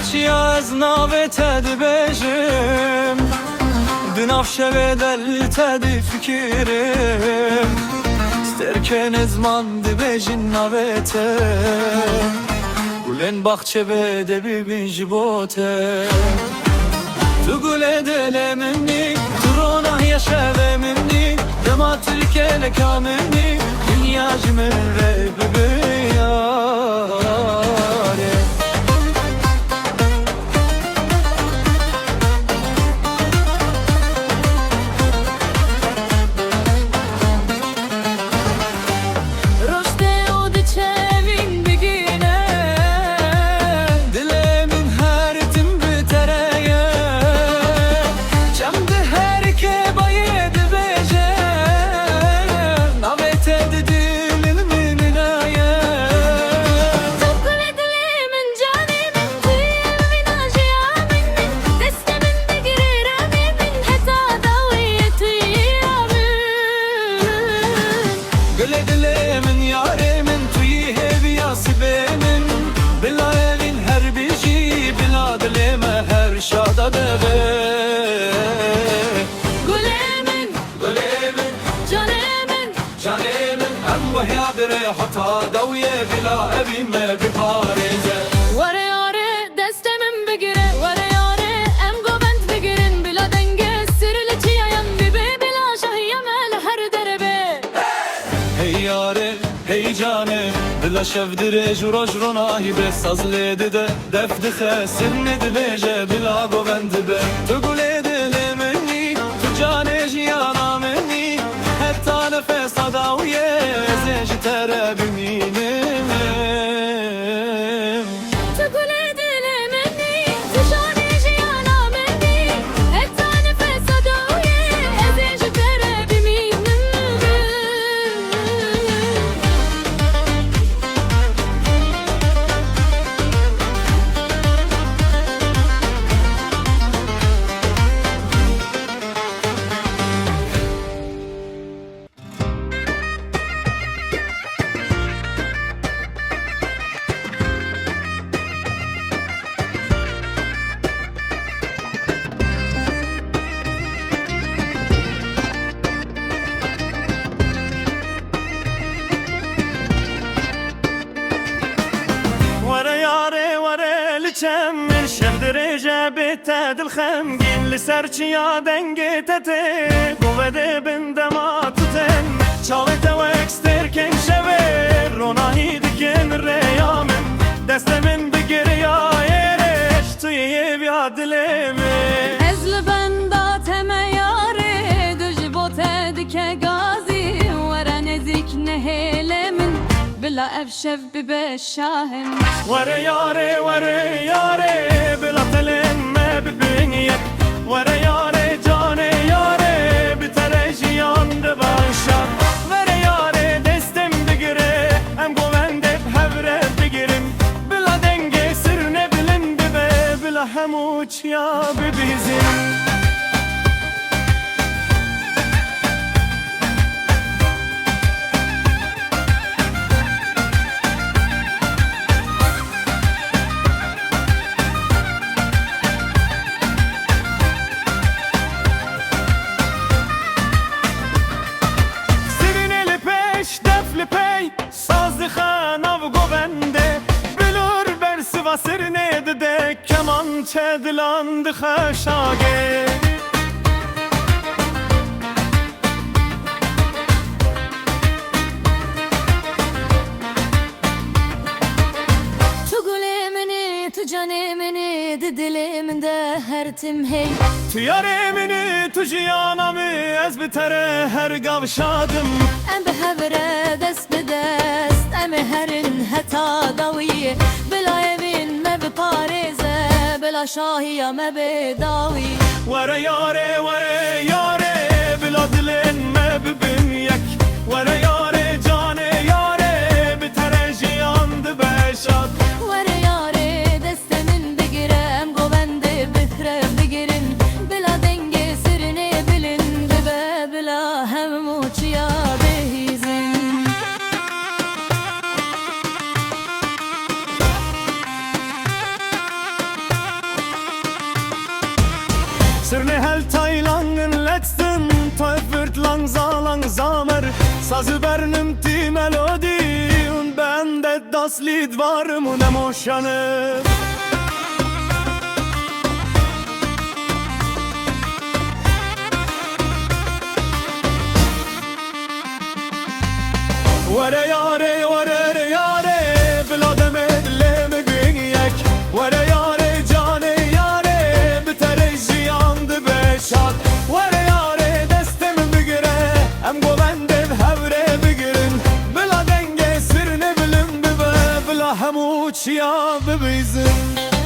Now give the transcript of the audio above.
serçi az navete dibejim Dinavşe ve deltedi fikirim Sterken ezman dibejin navete Gulen bahçe ve de bibin jibote Tu gule delemimni Turona yaşevemimni Dema Türkiye'le kamimni Dünya jimin rebibi yâre Şada deve Gülemin, gülemin Canemin, canemin Em vahya bire hata Daviye bila evime biparize Vare yare destemin begire Vare yare em govent begirin Bila denge sirli çiyayan bibe Bila şahiyemel her derebe Hey yare, hey canem Bila şevdire jura jurona hibe Sazledi de defdihe Sirnedi beje bila govendibe Tu gule dilimini Tu cane jiyana mini Hatta nefes adaviye Zeci terebiminim Tu gule dilimini Tu cane jiyana mini Hatta nefes adaviye Zeci terebiminim من شفدريجة بتاد الخمجين لسرچي يا دنگي تتي قوة بندما تتن چاوه وكستر كن شوه روناهي دكن ريامن دست من بگیر یا ایرش توی بیا دلمه Ezli benda teme yare Döji bote dike gazi Vere nezik nehelemin Bila evşev bibe şahim Vere yare Bila telinme bibinyek Vere yare cane yare Bitere jiyandı başa Vere yare destem bigire Em govendep hevre bigirim Bila denge sir ne bilin bibe Bila hem uç ya bibizim Sır neydi de keman çedilandı haşage Tu gülemini, tu canemini Diliminde her tim hey Tu yaremini, tu ciyanamı Ez bitere her gavşadım Em behevre dest bedest Em herin heta daviye Bila evin me bi parize Bila şahiya me bi davi Vere yare Bila dilin me bibim yek Vere yare cane yare Bitere jiyandı beşat Vere yare destemin begirem Govende bihre begirin Bila denge sirine bilin Bibe bila hem uçya behizin اصلی دوارمو نموشانه وره یاره وره یاره بلا دمت لم گویک وره یاره جان یاره بتره جیاند بشاد وره یاره دستم بگیره ام گوندم هوره بگیرن بلا دنگ سرنه بلم ببه بلا همو چیا ببیزن